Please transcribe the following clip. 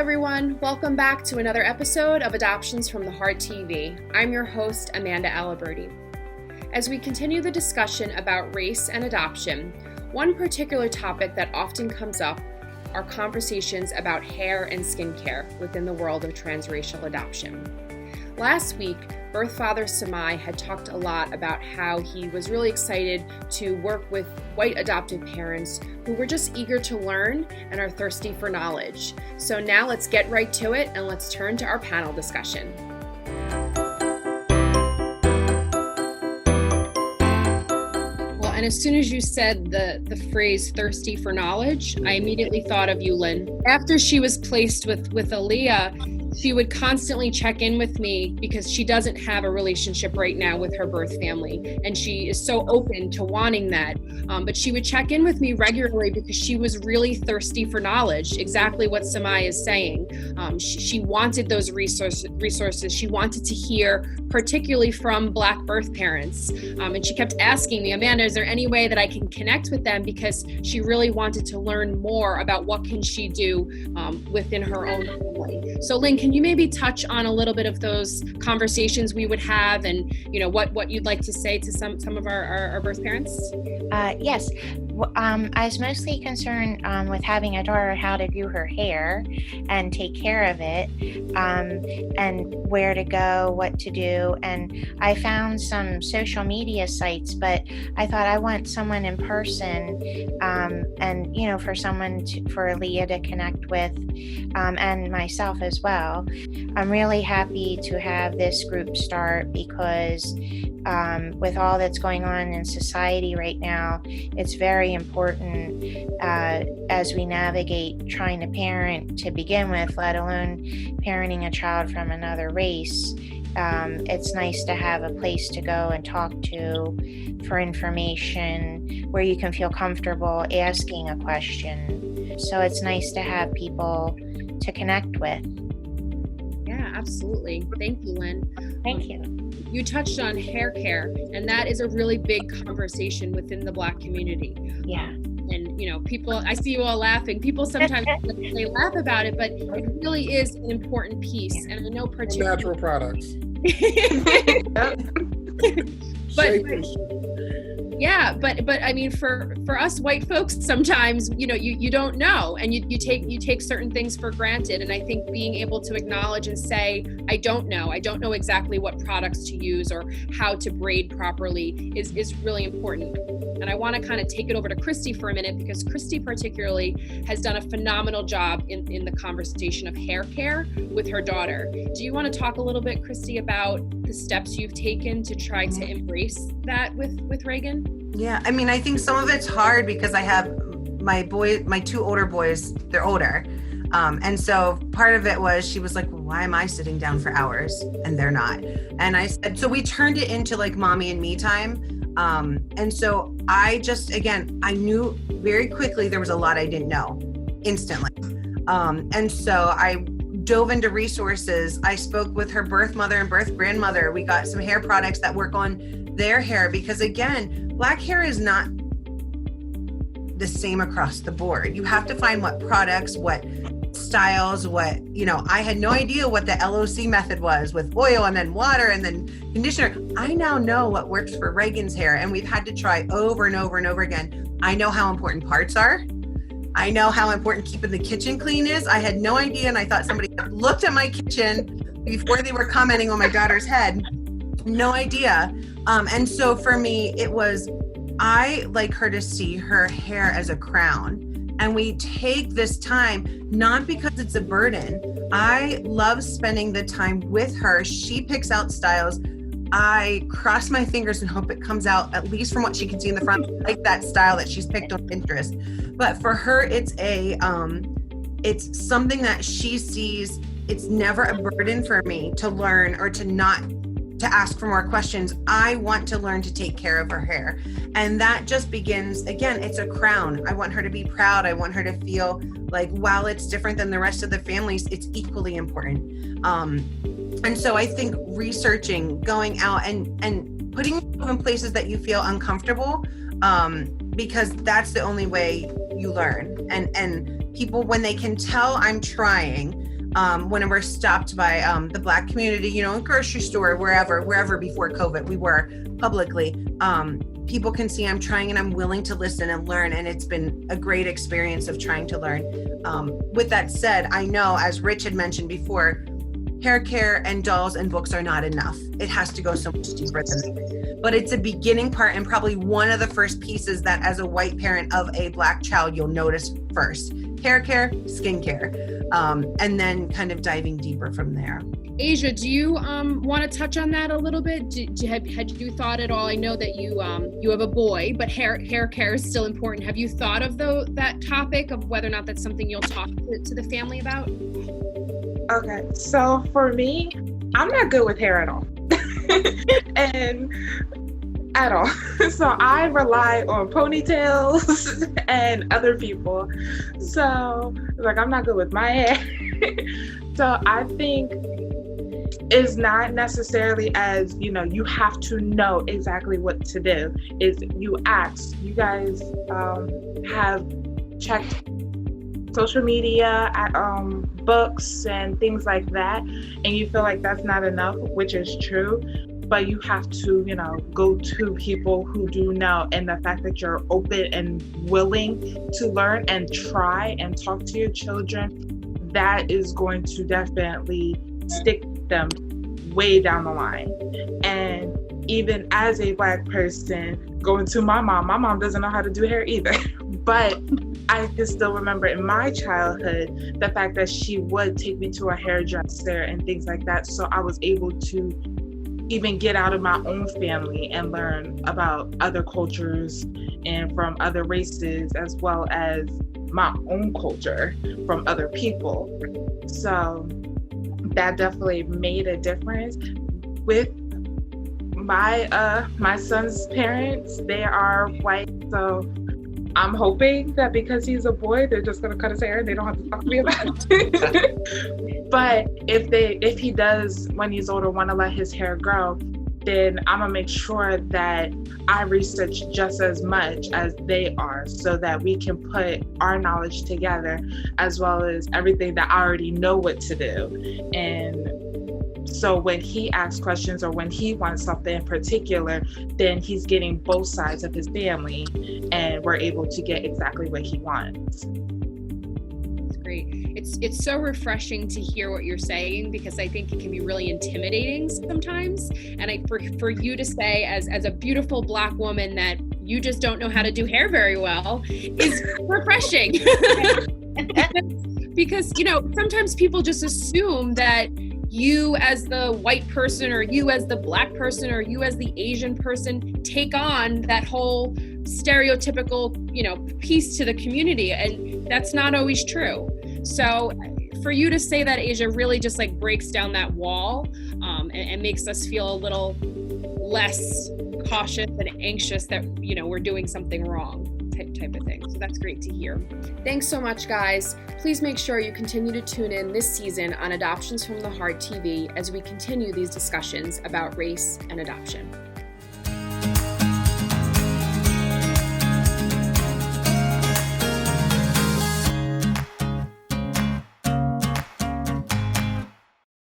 everyone. Welcome back to another episode of Adoptions from the Heart TV. I'm your host, Amanda Aliberti. As we continue the discussion about race and adoption, one particular topic that often comes up are conversations about hair and skincare within the world of transracial adoption. Last week, birth father Samai had talked a lot about how he was really excited to work with white adoptive parents who were just eager to learn and are thirsty for knowledge. So now let's get right to it and let's turn to our panel discussion. Well, and as soon as you said the phrase thirsty for knowledge, I immediately thought of you, Lynn. After she was placed with Aaliyah, she would constantly check in with me because she doesn't have a relationship right now with her birth family. And she is so open to wanting that. But she would check in with me regularly because she was really thirsty for knowledge, exactly what Samai is saying. She wanted those resources. She wanted to hear, particularly from Black birth parents. And she kept asking me, Amanda, is there any way that I can connect with them? Because she really wanted to learn more about what can she do within her own family. So Lynn, can you maybe touch on a little bit of those conversations we would have and, you know, what you'd like to say to some of our birth parents? Yes. I was mostly concerned with having a daughter, how to do her hair and take care of it, and where to go, what to do. And I found some social media sites, but I thought I want someone in person, and, you know, for Aaliyah to connect with, and myself as well. I'm really happy to have this group start because with all that's going on in society right now, it's very important as we navigate trying to parent to begin with, let alone parenting a child from another race. It's nice to have a place to go and talk to for information where you can feel comfortable asking a question. So it's nice to have people to connect with. Yeah, absolutely. Thank you, Lynn. Thank you. You touched on hair care, and that is a really big conversation within the Black community. Yeah. And, you know, people, I see you all laughing. People sometimes they laugh about it, but it really is an important piece. Yeah. And I know particularly natural products. but I mean, for us white folks, sometimes, you know, you don't know, and you take certain things for granted. And I think being able to acknowledge and say, I don't know exactly what products to use or how to braid properly is really important. And I want to kind of take it over to Christy for a minute, because Christy particularly has done a phenomenal job in the conversation of hair care with her daughter. Do you want to talk a little bit, Christy, about the steps you've taken to try to embrace that with Reagan? Yeah, I mean, I think some of it's hard because I have my two older boys, they're older. And so part of it was, she was like, well, why am I sitting down for hours and they're not? And I said, so we turned it into like mommy and me time. And so I knew very quickly there was a lot I didn't know instantly. And so I dove into resources. I spoke with her birth mother and birth grandmother. We got some hair products that work on their hair, because again, Black hair is not the same across the board. You have to find what products, what styles, I had no idea what the LOC method was with oil and then water and then conditioner. I now know what works for Reagan's hair, and we've had to try over and over and over again. I know how important parts are. I know how important keeping the kitchen clean is. I had no idea, and I thought somebody looked at my kitchen before they were commenting on my daughter's head. No idea. And so for me, it was, I like her to see her hair as a crown. And we take this time, not because it's a burden. I love spending the time with her. She picks out styles. I cross my fingers and hope it comes out, at least from what she can see in the front, like that style that she's picked on Pinterest. But for her, it's something that she sees. It's never a burden for me to learn or to ask for more questions. I want to learn to take care of her hair. And that just begins, again, it's a crown. I want her to be proud. I want her to feel like, while it's different than the rest of the families, it's equally important. And so I think researching, going out and putting yourself in places that you feel uncomfortable, because that's the only way you learn. And people, when they can tell I'm trying, when we're stopped by the Black community, you know, in grocery store, wherever before COVID we were publicly, people can see I'm trying and I'm willing to listen and learn. And it's been a great experience of trying to learn. With that said, I know, as Rich had mentioned before, hair care and dolls and books are not enough. It has to go so much deeper than that. But it's a beginning part and probably one of the first pieces that as a white parent of a Black child, you'll notice first. Hair care, skin care, and then kind of diving deeper from there. Asia, do you want to touch on that a little bit? Had you thought at all? I know that you have a boy, but hair care is still important. Have you thought of that topic of whether or not that's something you'll talk to the family about? Okay, so for me, I'm not good with hair at all. And at all. So I rely on ponytails and other people. So like, I'm not good with my hair. So I think it's not necessarily as, you know, you have to know exactly what to do. Is you ask. You guys have checked social media, books and things like that, and you feel like that's not enough, which is true, but you have to, you know, go to people who do know. And the fact that you're open and willing to learn and try and talk to your children, that is going to definitely stick them way down the line. And even as a Black person, going to my mom doesn't know how to do hair either. But I can still remember in my childhood, the fact that she would take me to a hairdresser and things like that. So I was able to even get out of my own family and learn about other cultures and from other races, as well as my own culture from other people. So that definitely made a difference. With my son's parents, they are white, so I'm hoping that because he's a boy, they're just gonna cut his hair and they don't have to talk to me about it. But if he does, when he's older, want to let his hair grow, then I'm gonna make sure that I research just as much as they are, so that we can put our knowledge together, as well as everything that I already know what to do. And so when he asks questions or when he wants something in particular, then he's getting both sides of his family and we're able to get exactly what he wants. That's great. It's so refreshing to hear what you're saying, because I think it can be really intimidating sometimes. And for you to say as a beautiful Black woman that you just don't know how to do hair very well is refreshing. Because, you know, sometimes people just assume that you as the white person, or you as the Black person, or you as the Asian person take on that whole stereotypical, you know, piece to the community. And that's not always true. So for you to say that, Asia, really just like breaks down that wall, and makes us feel a little less cautious and anxious that, you know, we're doing something wrong. Type of thing. So that's great to hear. Thanks so much, guys. Please make sure you continue to tune in this season on Adoptions from the Heart TV as we continue these discussions about race and adoption.